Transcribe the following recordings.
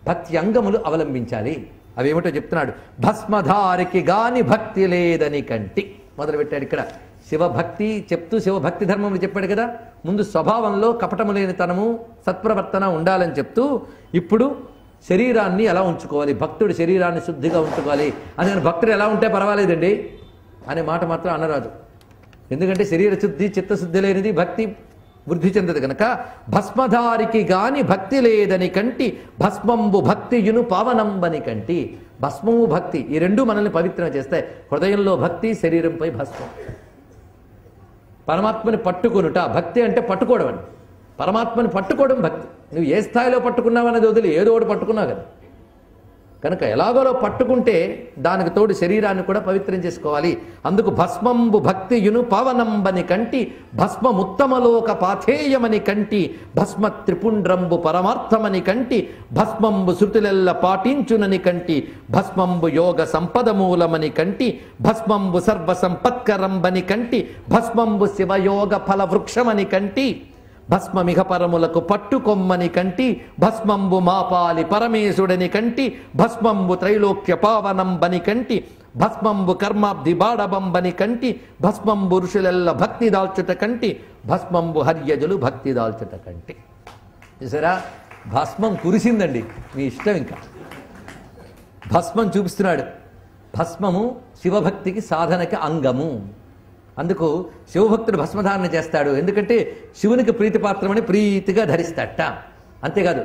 భక్తి అంగములు అవలంబించాలి. అవేమిటో చెప్తున్నాడు. భస్మధారికి గాని భక్తి లేదని కంటి మొదలుపెట్టాడు. ఇక్కడ శివభక్తి చెప్తూ శివభక్తి ధర్మములు చెప్పాడు కదా. ముందు స్వభావంలో కపటము లేని తనము సత్ప్రవర్తన ఉండాలని చెప్తూ ఇప్పుడు శరీరాన్ని ఎలా ఉంచుకోవాలి, భక్తుడు శరీరాన్ని శుద్ధిగా ఉంచుకోవాలి అని. భక్తుడు ఎలా ఉంటే పర్వాలేదండి అనే మాట మాత్రం అనరాదు. ఎందుకంటే శరీర శుద్ధి చిత్తశుద్ధి లేనిది భక్తి వృద్ధి చెందదు కనుక. భస్మధారికి గాని భక్తి లేదని కంటి భస్మంబు భక్తియును పావనంబని కంటి. భస్మము భక్తి ఈ రెండు మనల్ని పవిత్రం చేస్తాయి. హృదయంలో భక్తి, శరీరంపై భస్మం. పరమాత్మని పట్టుకొనుట భక్తి అంటే పట్టుకోవడం అండి. పరమాత్మని పట్టుకోవడం భక్తి. నువ్వు ఏ స్థాయిలో పట్టుకున్నావనేది వదిలి ఏదో ఒకటి పట్టుకున్నావు కదా. కనుక ఎలాగోలో పట్టుకుంటే దానికి తోడు శరీరాన్ని కూడా పవిత్రం చేసుకోవాలి. అందుకు భస్మంబు భక్తియును పావనంబని కంటి భస్మముత్తమలోక పాథేయమని కంటి భస్మ త్రిపుండ్రంబు పరమార్థమని కంటి భస్మంబు శృతులెల్ల పాటించునని కంటి భస్మంబు యోగ సంపదమూలమని కంటి భస్మంబు సర్వ సంపత్కరంబని కంటి భస్మంబు శివయోగ ఫల వృక్షమని కంటి భస్మమిహ పరములకు పట్టుకొమ్మని కంటి భస్మంబు మాపాలి పరమేశుడని కంటి భస్మంబు త్రైలోక్య పావనంబని కంటి భస్మంబు కర్మాబ్ది బాడబంబని కంటి భస్మంబు ఋషులెల్ల భక్తి దాల్చుట కంటి భస్మంబు హర్యజులు భక్తి దాల్చుట కంటి. చూసారా, భస్మం కురిసిందండి. మీ ఇష్టం. ఇంకా భస్మం చూపిస్తున్నాడు. భస్మము శివభక్తికి సాధనకి అంగము. అందుకు శివభక్తుడు భస్మధారణ చేస్తాడు. ఎందుకంటే శివునికి ప్రీతిపాత్రమని ప్రీతిగా ధరిస్తాడట. అంతేకాదు,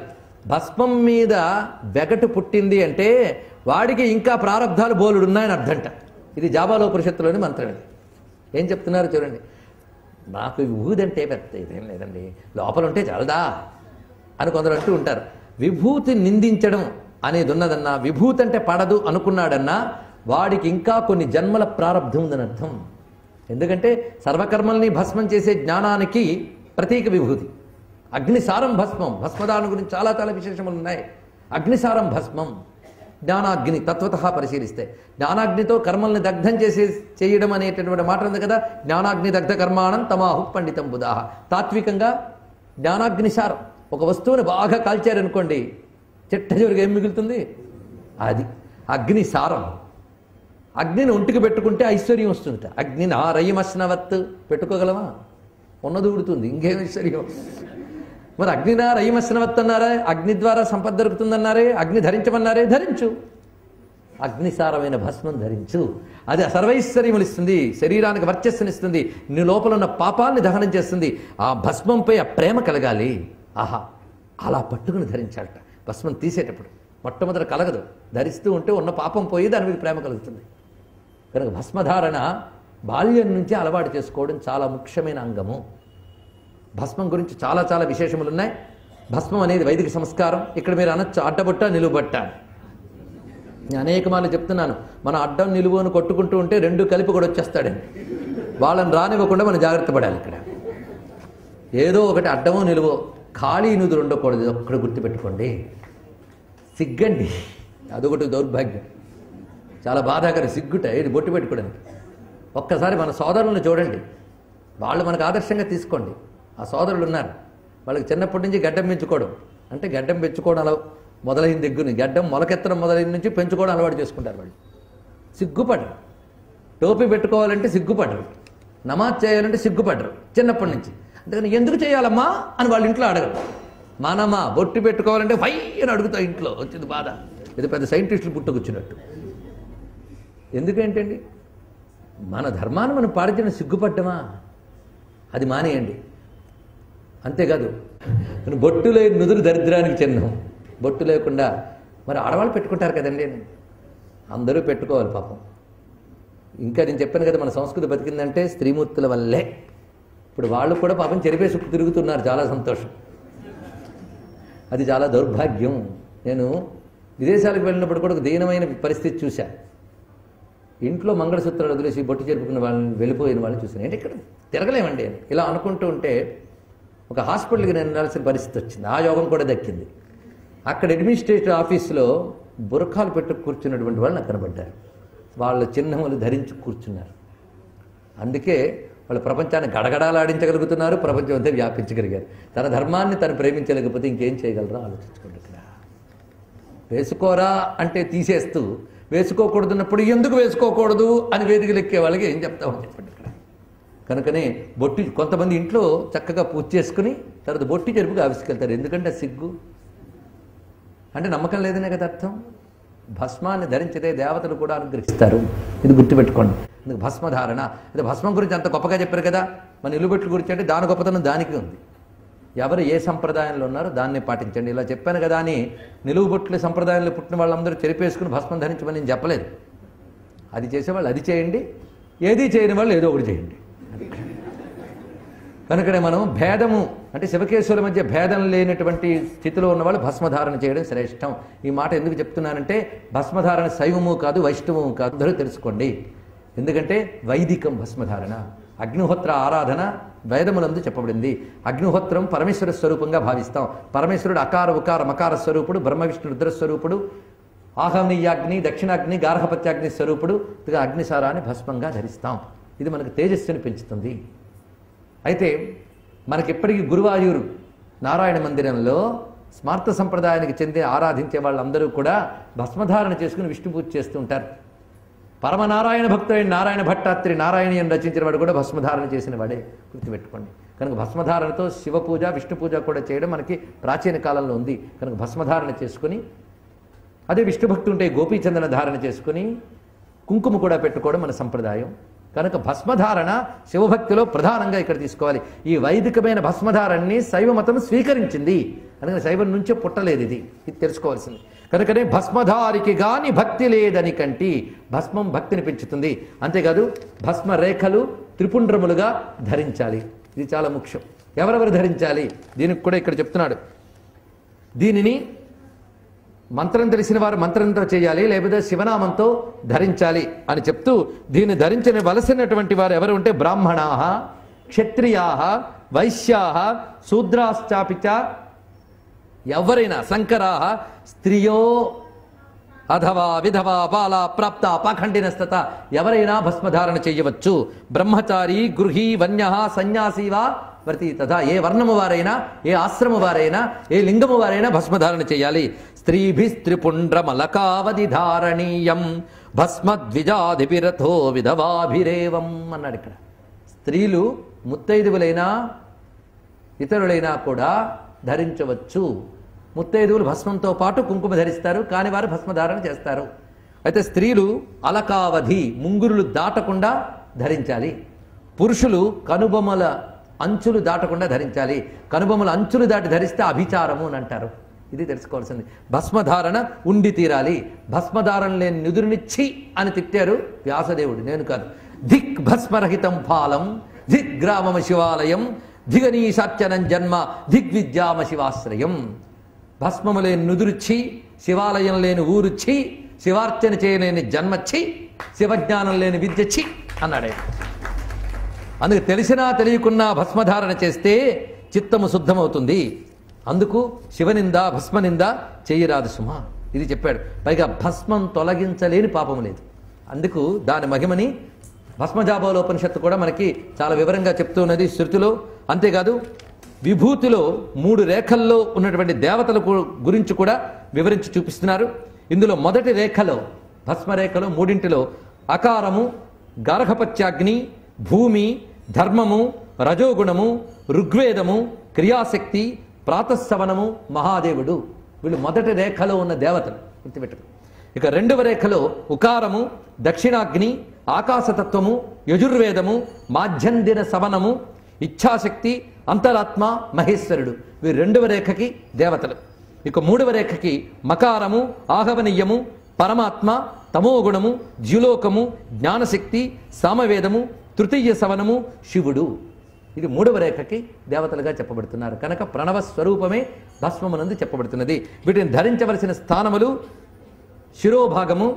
భస్మం మీద వెగటు పుట్టింది అంటే వాడికి ఇంకా ప్రారంధాలు బోలుడున్నాయని అర్థంట. ఇది జాబాలోపనిషత్తులోని మంత్రం. ఇది ఏం చెప్తున్నారు చూడండి. నాకు విభూతి అంటే పెద్ద ఇదేం లేదండి, లోపల ఉంటే చాలదా అని కొందరు అంటూ ఉంటారు. విభూతి నిందించడం అనేది ఉన్నదన్నా, విభూతి అంటే పడదు అనుకున్నాడన్నా వాడికి ఇంకా కొన్ని జన్మల ప్రారంధం ఉందని అర్థం. ఎందుకంటే సర్వకర్మల్ని భస్మం చేసే జ్ఞానానికి ప్రతీక విభూతి. అగ్నిసారం భస్మం. భస్మదానం గురించి చాలా చాలా విశేషములు ఉన్నాయి. అగ్నిసారం భస్మం. జ్ఞానాగ్ని తత్వతః పరిశీలిస్తే జ్ఞానాగ్నితో కర్మల్ని దగ్ధం చేయడం అనేటటువంటి మాట ఉంది కదా. జ్ఞానాగ్ని దగ్ధ కర్మాణం తమాహు పండితం బుధాహ. తాత్వికంగా జ్ఞానాగ్నిసారం. ఒక వస్తువుని బాగా కాల్చారనుకోండి, చిట్ట చివరికి ఏం మిగులుతుంది? అది అగ్నిసారం. అగ్నిని ఒంటికి పెట్టుకుంటే ఐశ్వర్యం వస్తుందట. అగ్నిని రయమశ్నవత్ పెట్టుకోగలమా? ఉన్నది ఊడుతుంది, ఇంకేం ఐశ్వర్యం? మరి అగ్నినా రయమశ్నవత్ అన్నారా? అగ్ని ద్వారా సంపద దొరుకుతుందన్నారే. అగ్ని ధరించమన్నారే, ధరించు. అగ్నిసారమైన భస్మం ధరించు. అది సర్వైశ్వర్యములు ఇస్తుంది, శరీరానికి వర్చస్సునిస్తుంది, నీ లోపల ఉన్న పాపాన్ని దహనం చేస్తుంది. ఆ భస్మంపై ఆ ప్రేమ కలగాలి. ఆహా, అలా పట్టుకుని ధరించాలట. భస్మం తీసేటప్పుడు మొట్టమొదట కలగదు, ధరిస్తూ ఉంటే ఉన్న పాపం పోయి దాని మీద ప్రేమ కలుగుతుంది. కనుక భస్మధారణ బాల్యం నుంచి అలవాటు చేసుకోవడం చాలా ముఖ్యమైన అంగము. భస్మం గురించి చాలా చాలా విశేషములు ఉన్నాయి. భస్మం అనేది వైదిక సంస్కారం. ఇక్కడ మీరు అనొచ్చు అడ్డబొట్ట నిలువుబట్ట. నేను అనేక మార్లు చెప్తున్నాను, మన అడ్డం నిలువును కొట్టుకుంటూ ఉంటే రెండు కలిపి కూడా వచ్చేస్తాడని. వాళ్ళని రానివ్వకుండా మనం జాగ్రత్త పడాలి. ఇక్కడ ఏదో ఒకటి అడ్డమో నిలువో, ఖాళీ నుదురు ఉండకూడదు. ఒక్కడు గుర్తుపెట్టుకోండి. సిగ్గండి, అదొకటి దౌర్భాగ్యం. చాలా బాధాకరం సిగ్గుట. ఇది బొట్టు పెట్టుకోవడానికి. ఒక్కసారి మన సోదరులను చూడండి, వాళ్ళు మనకు ఆదర్శంగా తీసుకోండి. ఆ సోదరులు ఉన్నారు, వాళ్ళకి చిన్నప్పటి నుంచి గడ్డం పెంచుకోవడం అంటే గడ్డం పెంచుకోవడం అలా మొదలైన దగ్గర గడ్డం మొలకెత్తడం మొదలైన నుంచి పెంచుకోవడం అలవాటు చేసుకుంటారు. వాళ్ళు సిగ్గుపడరు. టోపీ పెట్టుకోవాలంటే సిగ్గుపడరు, నమాజ్ చేయాలంటే సిగ్గుపడరు చిన్నప్పటి నుంచి. అందుకని ఎందుకు చేయాలమ్మా అని వాళ్ళ ఇంట్లో అడగరు. మానమ్మా బొట్టు పెట్టుకోవాలంటే వై అని అడుగుతావు. ఇంట్లో వచ్చింది బాధ. ఇది పెద్ద సైంటిస్టులు పుట్టుకొచ్చినట్టు. ఎందుకేంటండి? మన ధర్మాన్ని మనం పాటించిన సిగ్గుపడ్డమా? అది మానేయండి. అంతేకాదు, బొట్టు లేని నుదురు దరిద్రానికి చిహ్నం. బొట్టు లేకుండా మరి ఆడవాళ్ళు పెట్టుకుంటారు కదండి. అందరూ పెట్టుకోవాలి పాపం. ఇంకా నేను చెప్పాను కదా, మన సంస్కృతి బతికిందంటే స్త్రీమూర్తుల వల్లే. ఇప్పుడు వాళ్ళు కూడా పాపం చెరిపే సుక్కు తిరుగుతున్నారు. చాలా సంతోషం. అది చాలా దౌర్భాగ్యం. నేను విదేశాలకు వెళ్ళినప్పుడు కూడా ఒక దీనమైన పరిస్థితి చూశా. ఇంట్లో మంగళసూత్రాలు వదిలేసి బొట్టు చెరుపుకున్న వాళ్ళని, వెళ్ళిపోయిన వాళ్ళని చూశాను. ఏంటి ఇక్కడ తిరగలేమండి అని ఇలా అనుకుంటూ ఉంటే ఒక హాస్పిటల్కి నేను వెళ్ళాల్సిన పరిస్థితి వచ్చింది. ఆ యోగం కూడా దక్కింది. అక్కడ అడ్మినిస్ట్రేటివ్ ఆఫీస్లో బురఖాలు పెట్టు కూర్చున్నటువంటి వాళ్ళు నాకు కనబడ్డారు. వాళ్ళ చిహ్నములు ధరించి కూర్చున్నారు. అందుకే వాళ్ళు ప్రపంచాన్ని గడగడాలాడించగలుగుతున్నారు, ప్రపంచం అంతా వ్యాపించగలిగారు. తన ధర్మాన్ని తను ప్రేమించలేకపోతే ఇంకేం చేయగలరో ఆలోచించుకోండి. ఇక్కడ వేసుకోరా అంటే తీసేస్తూ, వేసుకోకూడదున్నప్పుడు ఎందుకు వేసుకోకూడదు అని వేదికలు ఎక్కే వాళ్ళకి ఏం చెప్తామని చెప్పండి ఇక్కడ. కనుకనే బొట్టి కొంతమంది ఇంట్లో చక్కగా పూజ చేసుకుని తర్వాత బొట్టి చెరుపుగా ఆవిష్కెళ్తారు. ఎందుకంటే సిగ్గు అంటే నమ్మకం లేదనే కదా అర్థం. భస్మాన్ని ధరించితే దేవతలు కూడా అనుగ్రహిస్తారు, ఇది గుర్తుపెట్టుకోండి. ఎందుకు భస్మధారణ, అదే భస్మం గురించి అంత గొప్పగా చెప్పారు కదా. మన నిలుబెట్లు గురించి అంటే దాని గొప్పతనం దానికి ఉంది. ఎవరు ఏ సంప్రదాయంలో ఉన్నారో దాన్ని పాటించండి. ఇలా చెప్పాను కదా అని నిలువుబొట్లు సంప్రదాయంలో పుట్టిన వాళ్ళందరూ చెరిపేసుకుని భస్మం ధరించమని నేను చెప్పలేదు. అది చేసేవాళ్ళు అది చేయండి, ఏది చేయని వాళ్ళు ఏదో ఒకటి చేయండి. కనుకనే మనం భేదము అంటే శివకేశవుల మధ్య భేదం లేనటువంటి స్థితిలో ఉన్నవాళ్ళు భస్మధారణ చేయడం శ్రేష్టం. ఈ మాట ఎందుకు చెప్తున్నానంటే భస్మధారణ శైవము కాదు వైష్ణవము కాదు, అందరూ తెలుసుకోండి. ఎందుకంటే వైదికం భస్మధారణ. అగ్నిహోత్ర ఆరాధన వేదములందు చెప్పబడింది. అగ్నిహోత్రం పరమేశ్వర స్వరూపంగా భావిస్తాం. పరమేశ్వరుడు అకార ఉకార మకార స్వరూపుడు, బ్రహ్మ విష్ణు రుద్ర స్వరూపుడు, ఆహవనీయాగ్ని దక్షిణాగ్ని గార్హపత్యాగ్ని స్వరూపుడు. అగ్నిసారాన్ని భస్మంగా ధరిస్తాం. ఇది మనకు తేజస్సుని పెంచుతుంది. అయితే మనకెప్పటికీ గురువాయూరు నారాయణ మందిరంలో స్మార్త సంప్రదాయానికి చెంది ఆరాధించే వాళ్ళందరూ కూడా భస్మధారణ చేసుకుని విష్ణు పూజ చేస్తూ ఉంటారు. పరమనారాయణ భక్తుడైన నారాయణ భట్టాత్రి నారాయణీయం రచించిన వాడు కూడా భస్మధారణ చేసిన వాడే, గుర్తుపెట్టుకోండి. కనుక భస్మధారణతో శివ పూజ విష్ణు పూజ కూడా చేయడం మనకి ప్రాచీన కాలంలో ఉంది. కనుక భస్మధారణ చేసుకుని, అదే విష్ణు భక్తులు ఉంటే గోపీచందన ధారణ చేసుకుని కుంకుమ కూడా పెట్టుకోవడం మన సంప్రదాయం. కనుక భస్మధారణ శివభక్తిలో ప్రధానంగా ఇక్కడ తీసుకోవాలి. ఈ వైదికమైన భస్మధారణని శైవ మతం స్వీకరించింది. అందుకని శైవం నుంచే పుట్టలేదు ఇది తెలుసుకోవాల్సింది. కనుకనే భస్మధారికి గాని భక్తి లేదని కంటి. భస్మం భక్తిని పెంచుతుంది. అంతేకాదు భస్మ రేఖలు త్రిపుండ్రములుగా ధరించాలి. ఇది చాలా ముఖ్యం. ఎవరెవరు ధరించాలి దీనికి కూడా ఇక్కడ చెప్తున్నాడు. దీనిని మంత్రం తెలిసిన వారు మంత్రంతో చేయాలి, లేకపోతే శివనామంతో ధరించాలి అని చెప్తూ దీన్ని ధరించవలసినటువంటి వారు ఎవరు ఉంటే బ్రాహ్మణా, క్షత్రియా, వైశ్యా, శూద్రాశ్చాపిచ, ఎవరైనా శంకరా, స్త్రియో అథవా విధవా బాల ప్రాప్త పాఖండినస్తత ఎవరైనా భస్మధారణ చేయవచ్చు. బ్రహ్మచారి, గృహీ, వన్య, సన్యాసీవా వర్తి తథా ఏ వర్ణము వారైనా, ఏ ఆశ్రమ వారైనా, ఏ లింగము వారైనా భస్మధారణ చేయాలి. స్త్రీభిస్త్రిపుండ్రమలకావధి ధారణీయం భస్మద్విజాధిపిరథో విధవాభిరేవం అన్నాడు ఇక్కడ. స్త్రీలు ముత్తైదువులైనా ఇతరులైనా కూడా ధరించవచ్చు. ముత్తైదువులు భస్మంతో పాటు కుంకుమ ధరిస్తారు, కాని వారు భస్మధారణ చేస్తారు. అయితే స్త్రీలు అలకావధి ముంగురులు దాటకుండా ధరించాలి. పురుషులు కనుబొమ్మల అంచులు దాటకుండా ధరించాలి. కనుబొమ్మల అంచులు దాటి ధరిస్తే అభిచారము అని అంటారు. ఇది తెలుసుకోవాల్సింది. భస్మధారణ ఉండి తీరాలి. భస్మధారణ లేని నిదురునిచ్చి అని తిట్టారు వ్యాసదేవుడు, నేను కాదు. ధిక్ భస్మరహితం ఫాలం దిగ్గ్రామమ శివాలయం దిగనీశార్చనం జన్మ దిగ్విద్యామ శివాశ్రయం. భస్మము లేని నుదురుచ్చి, శివాలయం లేని ఊరుచ్చి, శివార్చన చేయలేని జన్మచ్చి, శివజ్ఞానం లేని విద్యచ్చి అన్నాడే. అందుకు తెలిసినా తెలియకున్నా భస్మధారణ చేస్తే చిత్తము శుద్ధమవుతుంది. అందుకు శివనింద భస్మనింద చేయరాదు సుమా, ఇది చెప్పాడు. పైగా భస్మం తొలగించలేని పాపము లేదు. అందుకు దాని మహిమని భస్మజాబోలోపనిషత్తు కూడా మనకి చాలా వివరంగా చెప్తూ ఉన్నది శృతిలో. అంతేకాదు విభూతిలో 3 రేఖల్లో ఉన్నటువంటి దేవతల గురించి కూడా వివరించి చూపిస్తున్నారు. ఇందులో మొదటి రేఖలో భస్మరేఖలో 3 అకారము, గార్హపత్యాగ్ని, భూమి, ధర్మము, రజోగుణము, ఋగ్వేదము, క్రియాశక్తి, ప్రాతస్సవనము, మహాదేవుడు. వీళ్ళు మొదటి రేఖలో ఉన్న దేవతలు గుర్తుపెట్టుకు. ఇక 2వ రేఖలో ఉకారము, దక్షిణాగ్ని, ఆకాశతత్వము, యజుర్వేదము, మాధ్యందిన సవనము, ఇచ్ఛాశక్తి, అంతరాత్మ, మహేశ్వరుడు. వీరు 2వ రేఖకి దేవతలు. ఇక 3వ రేఖకి మకారము, ఆహవనీయము, పరమాత్మ, తమోగుణము, ద్యులోకము, జ్ఞానశక్తి, సామవేదము, తృతీయ సవనము, శివుడు. ఇది 3వ రేఖకి దేవతలుగా చెప్పబడుతున్నారు. కనుక ప్రణవ స్వరూపమే భస్మమునందు చెప్పబడుతున్నది. వీటిని ధరించవలసిన స్థానములు శిరోభాగము,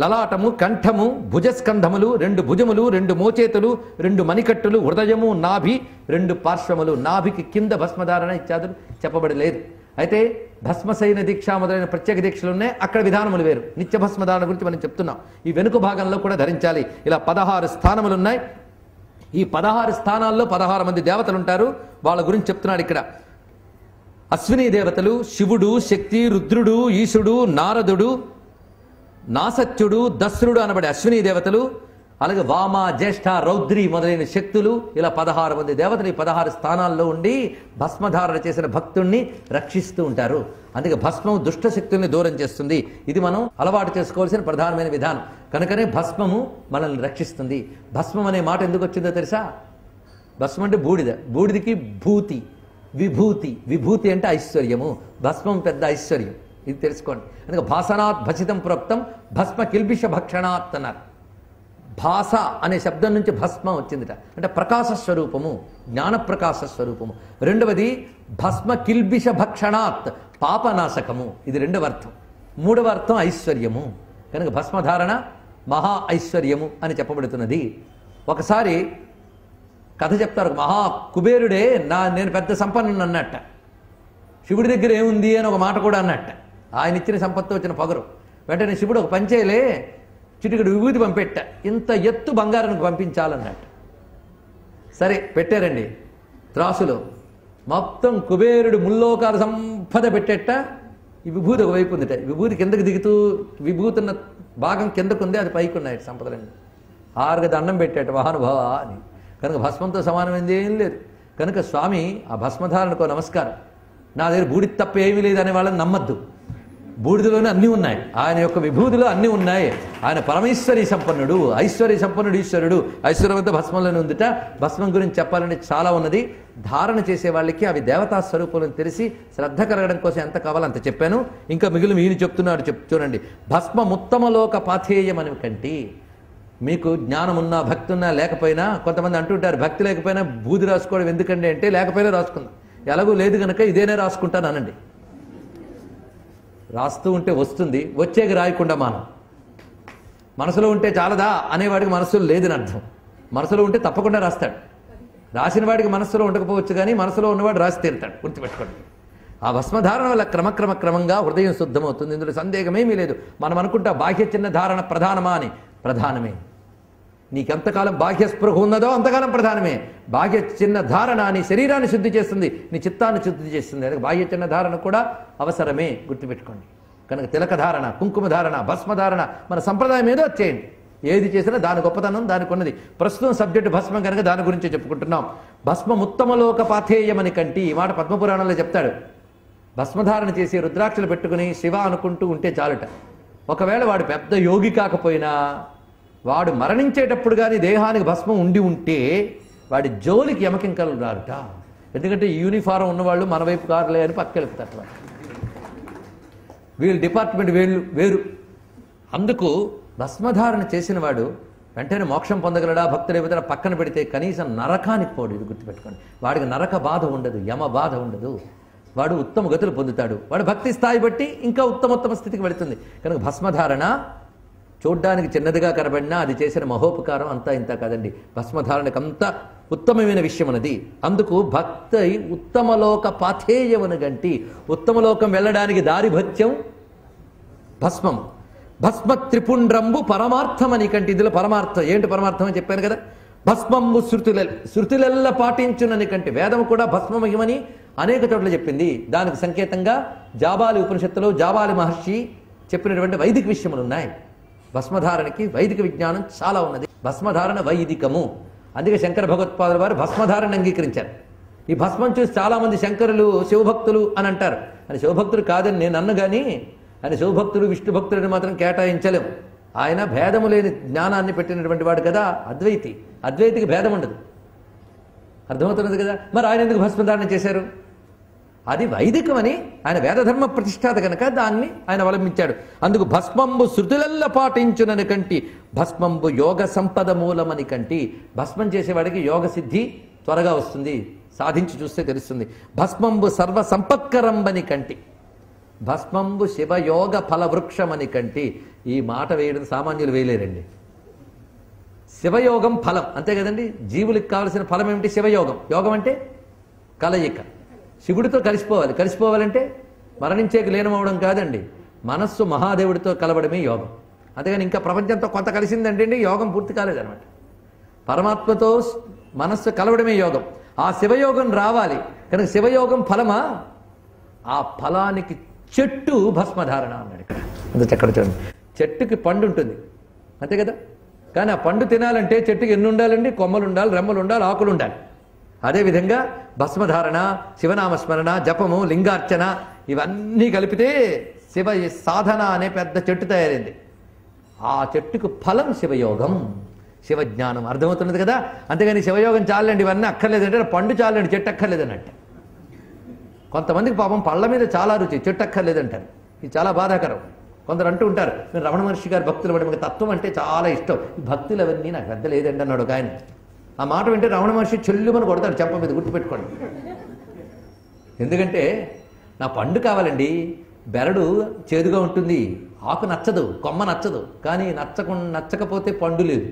లలాటము, కంఠము, భుజస్కంధములు, 2 భుజములు, 2 మోచేతులు, 2 మణికట్టులు, హృదయము, నాభి, 2 పార్శ్వములు. నాభికి కింద భస్మధారణ ఇత్యాదులు చెప్పబడలేదు. అయితే భస్మశయన దీక్ష మొదలైన ప్రత్యేక దీక్షలు ఉన్నాయి, అక్కడ విధానములు వేరు. నిత్య భస్మధారణ గురించి మనం చెప్తున్నాం. ఈ వెనుక భాగంలో కూడా ధరించాలి. ఇలా 16 స్థానములు ఉన్నాయి. ఈ 16 స్థానాల్లో 16 మంది దేవతలు ఉంటారు. వాళ్ళ గురించి చెప్తున్నాడు ఇక్కడ. అశ్విని దేవతలు శివుడు, శక్తి, రుద్రుడు, ఈశుడు, నారదుడు, నాసత్యుడు, దస్రుడు అనబడే అశ్విని దేవతలు, అలాగే వామ, జ్యేష్ఠ, రౌద్రి మొదలైన శక్తులు, ఇలా 16 మంది దేవతలు ఈ 16 స్థానాల్లో ఉండి భస్మధారణ చేసిన భక్తుణ్ణి రక్షిస్తూ ఉంటారు. అందుకే భస్మం దుష్ట శక్తుల్ని దూరం చేస్తుంది. ఇది మనం అలవాటు చేసుకోవాల్సిన ప్రధానమైన విధానం. కనుకనే భస్మము మనల్ని రక్షిస్తుంది. భస్మం అనే మాట ఎందుకు వచ్చిందో తెలుసా? భస్మం అంటే బూడిద, బూడిదికి భూతి, విభూతి, విభూతి అంటే ఐశ్వర్యము. భస్మం పెద్ద ఐశ్వర్యం, ఇది తెలుసుకోండి. అందుకే భాసనాత్ భసితం ప్రోక్తం భస్మ కిల్బిష భక్షణాత్ అన్నారు. భాస అనే శబ్దం నుంచి భస్మం వచ్చిందిట, అంటే ప్రకాశ స్వరూపము, జ్ఞాన ప్రకాశ స్వరూపము. రెండవది భస్మ కిల్బిష భక్షణాత్ పాపనాశకము, ఇది రెండవ అర్థం. మూడవ అర్థం ఐశ్వర్యము. కనుక భస్మధారణ మహా ఐశ్వర్యము అని చెప్పబడుతున్నది. ఒకసారి కథ చెప్తారు. మహా కుబేరుడే నేను పెద్ద సంపన్నుని అన్నట్ట. శివుడి దగ్గర ఏముంది అని ఒక మాట కూడా అన్నట్ట. ఆయన ఇచ్చిన సంపత్తో వచ్చిన పొగరు. వెంటనే శివుడు ఒక పంచేలే చిటికడు విభూతి పంపెట్ట, ఇంత ఎత్తు బంగారానికి పంపించాలన్నట్టు. సరే పెట్టారండి త్రాసులో. మొత్తం కుబేరుడు ముల్లోకాల సంపద పెట్టేట. ఈ విభూతి ఒకవైపు ఉందిట. విభూతి కిందకి దిగుతూ విభూతున్న భాగం కిందకు ఉంది, అది పైకి ఉన్నాయి సంపదలన్నీ. 6 గది అన్నం పెట్టేట మహానుభావ అని. కనుక భస్మంతో సమానమైంది ఏం లేదు. కనుక స్వామి ఆ భస్మధారణకు నమస్కారం. నా దగ్గర బూడిద తప్ప ఏమీ లేదు అనే వాళ్ళని నమ్మద్దు. బూడిదలోనే అన్నీ ఉన్నాయి, ఆయన యొక్క విభూతిలో అన్నీ ఉన్నాయి. ఆయన పరమేశ్వరి సంపన్నుడు, ఐశ్వర్య సంపన్నుడు, ఈశ్వరుడు. ఐశ్వర్యవంత భస్మంలోనే ఉందిట. భస్మం గురించి చెప్పాలంటే చాలా ఉన్నది. ధారణ చేసే వాళ్ళకి అవి దేవతా స్వరూపాలను తెలిసి శ్రద్ధ కలగడం కోసం ఎంత కావాలో అంత చెప్పాను. ఇంకా మిగిలిన ఈయన చెప్తున్నాడు, చూడండి. భస్మముత్తమలోక పాథేయమని కంటి. మీకు జ్ఞానం ఉన్నా భక్తి ఉన్నా లేకపోయినా, కొంతమంది అంటుంటారు భక్తి లేకపోయినా బూది రాసుకోవడం ఎందుకండి అంటే, లేకపోయినా రాసుకుందాం, ఎలాగూ లేదు కనుక ఇదేనే రాసుకుంటాను అనండి. రాస్తూ ఉంటే వస్తుంది, వచ్చేకి రాయకుండా మానం. మనసులో ఉంటే చాలదా అనేవాడికి మనసులో లేదని అర్థం. మనసులో ఉంటే తప్పకుండా రాస్తాడు. రాసిన వాడికి మనసులో ఉండకపోవచ్చు, కానీ మనసులో ఉన్నవాడు రాసి తీరుతాడు, గుర్తుపెట్టుకోండి. ఆ భస్మధారణ వల్ల క్రమంగా హృదయం శుద్ధమవుతుంది. ఇందులో సందేహమేమీ లేదు. మనం అనుకుంటా బాహ్య చిన్న ధారణ ప్రధానమా అని. ప్రధానమే. నీకెంతకాలం బాహ్య స్పృహ ఉన్నదో అంతకాలం ప్రధానమే. బాహ్య చిన్న ధారణ నీ శరీరాన్ని శుద్ధి చేస్తుంది, నీ చిత్తాన్ని శుద్ధి చేస్తుంది. అందుకే బాహ్య చిన్న ధారణ కూడా అవసరమే, గుర్తుపెట్టుకోండి. కనుక తిలక ధారణ, కుంకుమ ధారణ, భస్మధారణ మన సంప్రదాయం ఏదో చేయండి. ఏది చేసినా దాని గొప్పతనం దానికి ఉన్నది. ప్రస్తుతం సబ్జెక్టు భస్మం కనుక దాని గురించి చెప్పుకుంటున్నాం. భస్మం ఉత్తమలోక పాథేయమని కంటి. ఈ మాట పద్మపురాణంలో చెప్తాడు. భస్మధారణ చేసి రుద్రాక్షలు పెట్టుకుని శివ అనుకుంటూ ఉంటే చాలుట. ఒకవేళ వాడు పెద్ద యోగి కాకపోయినా, వాడు మరణించేటప్పుడు కానీ దేహానికి భస్మం ఉండి ఉంటే వాడి జోలికి యమకింకలు రారుట. ఎందుకంటే యూనిఫారం ఉన్నవాళ్ళు మన వైపు కారులే అని పక్కకెళ్తారు. వీళ్ళ డిపార్ట్మెంట్ వేరు. అందుకు భస్మధారణ చేసిన వాడు వెంటనే మోక్షం పొందగలడా, భక్తులు ఏమైనా పక్కన పెడితే కనీసం నరకానికి పోడు. ఇది గుర్తుపెట్టుకోండి. వాడికి నరక బాధ ఉండదు, యమ బాధ ఉండదు. వాడు ఉత్తమ గతులు పొందుతాడు. వాడు భక్తి స్థాయి బట్టి ఇంకా ఉత్తమోత్తమ స్థితికి వెళుతుంది. కనుక భస్మధారణ చూడ్డానికి చిన్నదిగా కనబడినా అది చేసిన మహోపకారం అంతా ఇంత కాదండి. భస్మధారణకు అంత ఉత్తమమైన విషయం అన్నది. అందుకు భక్తి ఉత్తమలోక పాథేయమును గంటి. ఉత్తమలోకం వెళ్ళడానికి దారి భత్యం భస్మం. భస్మ త్రిపుండ్రంబు పరమార్థమని కంటి. ఇందులో పరమార్థం ఏంటి? పరమార్థం అని చెప్పాను కదా. భస్మంబు శృతులెల్ల పాటించునని కంటి. వేదం కూడా భస్మమహిమని అనేక చోట్ల చెప్పింది. దానికి సంకేతంగా జాబాలి ఉపనిషత్తులో జాబాలి మహర్షి చెప్పినటువంటి వైదిక విషయములు ఉన్నాయి. భస్మధారణకి వైదిక విజ్ఞానం చాలా ఉన్నది. భస్మధారణ వైదికము. అందుకే శంకర భగవత్పాదుల వారు భస్మధారణ అంగీకరించారు. ఈ భస్మం చూసి చాలామంది శంకరులు శివభక్తులు అని అంటారు. అని శివభక్తులు కాదని నేను అన్ను, కానీ ఆయన శివభక్తులు విష్ణు భక్తులని మాత్రం కేటాయించలేము. ఆయన భేదము లేని జ్ఞానాన్ని పెట్టినటువంటి వాడు కదా అద్వైతి. అద్వైతికి భేదం ఉండదు. అర్థమవుతున్నది కదా. మరి ఆయన ఎందుకు భస్మధారణ చేశారు? అది వైదికమని, ఆయన వేదధర్మ ప్రతిష్టాత కనుక దాన్ని ఆయన అవలంబించాడు. అందుకు భస్మంబు శృతులెల్ల పాటించునని కంటి. భస్మంబు యోగ సంపద మూలమని కంటి. భస్మం చేసేవాడికి యోగ సిద్ధి త్వరగా వస్తుంది, సాధించి చూస్తే తెలుస్తుంది. భస్మంబు సర్వ సంపత్కరంబని కంటి. భస్మంబు శివయోగ ఫలవృక్షమని కంటి. ఈ మాట వేయడం సామాన్యులు వేయలేరండి. శివయోగం ఫలం అంతే కదండి. జీవులకు కావలసిన ఫలం ఏమిటి? శివయోగం. యోగం అంటే కలయిక, శివుడితో కలిసిపోవాలి. కలిసిపోవాలంటే మరణించేకి లీనమవడం కాదండి, మనస్సు మహాదేవుడితో కలవడమే యోగం. అంతేగాని ఇంకా ప్రపంచంతో కొంత కలిసిందంటే యోగం పూర్తి కాలేదనమాట. పరమాత్మతో మనస్సు కలవడమే యోగం. ఆ శివయోగం రావాలి కనుక శివయోగం ఫలమా? ఆ ఫలానికి చెట్టు భస్మధారణ అన్నాడు ఇక్కడ. అందుకే అక్కడ చూడండి, చెట్టుకి పండు ఉంటుంది అంతే కదా, కానీ ఆ పండు తినాలంటే చెట్టుకి ఎన్ని ఉండాలండి? కొమ్మలు ఉండాలి, రెమ్మలు ఉండాలి, ఆకులు ఉండాలి. అదేవిధంగా భస్మధారణ, శివనామస్మరణ, జపము, లింగార్చన ఇవన్నీ కలిపితే శివ సాధన అనే పెద్ద చెట్టు తయారైంది. ఆ చెట్టుకు ఫలం శివయోగం, శివజ్ఞానం. అర్థమవుతున్నది కదా. అంతేగాని శివయోగం చాలండి ఇవన్నీ అక్కర్లేదంటే పండు చాలండి చెట్టు అక్కర్లేదన్నట్టు. కొంతమందికి పాపం పళ్ళ మీద చాలా రుచి, చెట్టు అక్కర్లేదంటారు. ఇది చాలా బాధాకరం. కొందరు అంటూ ఉంటారు, నేను రమణ మహర్షి గారి భక్తులు పడి మీకు తత్వం అంటే చాలా ఇష్టం, ఈ భక్తులు అవన్నీ నాకు పెద్ద లేదండి అన్నాడు ఒక ఆయన. ఆ మాట వింటే రమణ మహర్షి చెల్లుమని కొడతాడు చెంప మీద, గుర్తుపెట్టుకోండి. ఎందుకంటే నా పండు కావాలండి, బెరడు చేదుగా ఉంటుంది, ఆకు నచ్చదు, కొమ్మ నచ్చదు, కానీ నచ్చకపోతే పండు లేదు.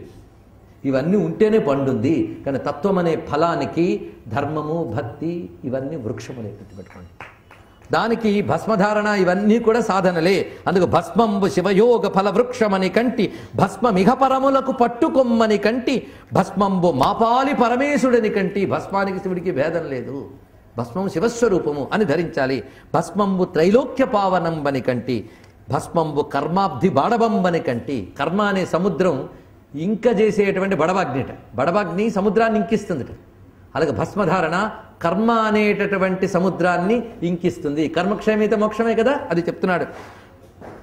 ఇవన్నీ ఉంటేనే పండుంది. కానీ తత్వం అనే ఫలానికి ధర్మము, భక్తి ఇవన్నీ వృక్షములే, గుర్తుపెట్టుకోండి. దానికి భస్మధారణ ఇవన్నీ కూడా సాధనలే. అందుకు భస్మంబు శివయోగ ఫల వృక్షమని కంటి, భస్మమిహ పరములకు పట్టుకొమ్మని కంటి, భస్మంబు మాపాలి పరమేశుడని కంటి. భస్మానికి శివుడికి భేదం లేదు, భస్మం శివస్వరూపము అని ధరించాలి. భస్మంబు త్రైలోక్య పావనంబని కంటి, భస్మంబు కర్మాబ్ధి బాడబంబని కంటి. కర్మ అనే సముద్రం ఇంక చేసేటువంటి బడబాగ్నిట, బడబాగ్ని సముద్రాన్ని ఇంకిస్తుందిట. అలాగే భస్మధారణ కర్మ అనేటటువంటి సముద్రాన్ని ఇంకిస్తుంది. కర్మక్షయమైతే మోక్షమే కదా, అది చెప్తున్నాడు.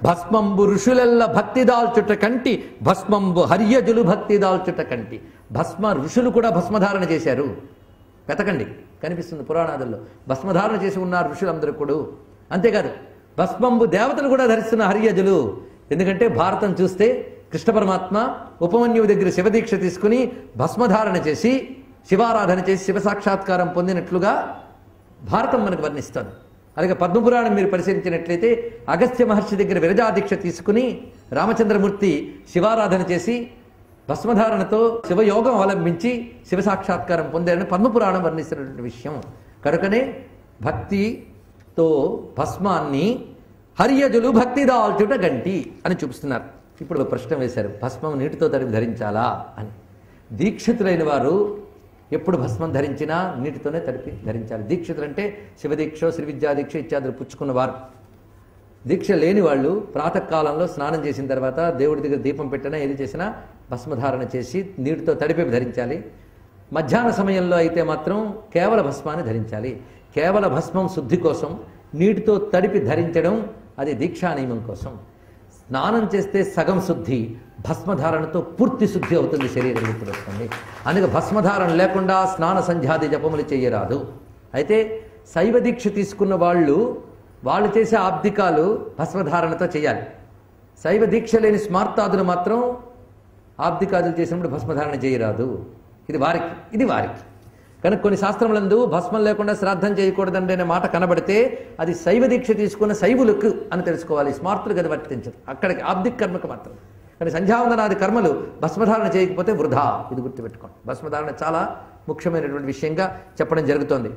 భస్మంబు ఋషులెల్ల భక్తి దాల్చుట కంటి, భస్మంబు హర్యజులు భక్తి దాల్చుట కంటి. భస్మ ఋషులు కూడా భస్మధారణ చేశారు, వెతకండి కనిపిస్తుంది పురాణాదుల్లో. భస్మధారణ చేసి ఉన్నారు ఋషులందరూ కూడా. అంతేకాదు భస్మంబు దేవతలు కూడా ధరిస్తున్న హర్యజులు. ఎందుకంటే భారతం చూస్తే కృష్ణ పరమాత్మ ఉపమన్యువు దగ్గర శివదీక్ష తీసుకుని భస్మధారణ చేసి శివారాధన చేసి శివ సాక్షాత్కారం పొందినట్లుగా భారతం మనకు వర్ణిస్తుంది. అలాగే పద్మపురాణం మీరు పరిశీలించినట్లయితే అగస్త్య మహర్షి దగ్గర విరజాదీక్ష తీసుకుని రామచంద్రమూర్తి శివారాధన చేసి భస్మధారణతో శివయోగం అవలంబించి శివ సాక్షాత్కారం పొందారని పద్మపురాణం వర్ణిస్తున్నటువంటి విషయం. కనుకనే భక్తితో భస్మాన్ని హర్యజులు భక్తి దాల్చుట గంటి అని చూపిస్తున్నారు. ఇప్పుడు ప్రశ్న వేశారు, భస్మం నీటితో తడిపి ధరించాలా అని. దీక్షితులైన వారు ఎప్పుడు భస్మం ధరించినా నీటితోనే తడిపి ధరించాలి. దీక్షితులు అంటే శివదీక్ష, శ్రీ విద్యాదీక్ష ఇత్యాదులు పుచ్చుకున్నవారు. దీక్ష లేని వాళ్ళు ప్రాతకాలంలో స్నానం చేసిన తర్వాత దేవుడి దగ్గర దీపం పెట్టినా ఏది చేసినా భస్మధారణ చేసి నీటితో తడిపి ధరించాలి. మధ్యాహ్న సమయంలో అయితే మాత్రం కేవల భస్మాన్ని ధరించాలి. కేవల భస్మం శుద్ధి కోసం నీటితో తడిపి ధరించడం అది దీక్షా నియమం కోసం. స్నానం చేస్తే సగం శుద్ధి, భస్మధారణతో పూర్తి శుద్ధి అవుతుంది శరీరం, గుర్తుపెట్టుకోండి. అందుకే భస్మధారణ లేకుండా స్నాన సంధ్యాది జపములు చేయరాదు. అయితే శైవ దీక్ష తీసుకున్న వాళ్ళు చేసే ఆబ్దికాలు భస్మధారణతో చేయాలి. శైవ దీక్ష లేని స్మార్తాదులు మాత్రం ఆబ్దికాదులు చేసినప్పుడు భస్మధారణ చేయరాదు. ఇది వారికి. కనుక కొన్ని శాస్త్రములందు భస్మం లేకుండా శ్రాద్ధం చేయకూడదండి అనే మాట కనబడితే అది శైవ దీక్ష తీసుకున్న శైవులకు అని తెలుసుకోవాలి. స్మార్తులకు అది వర్తించదు, అక్కడికి ఆబ్దిక్ కర్మకు మాత్రం. కానీ సంధ్యావందనాది కర్మలు భస్మధారణ చేయకపోతే వృధా, ఇది గుర్తుపెట్టుకోండి. భస్మధారణ చాలా ముఖ్యమైనటువంటి విషయంగా చెప్పడం జరుగుతోంది.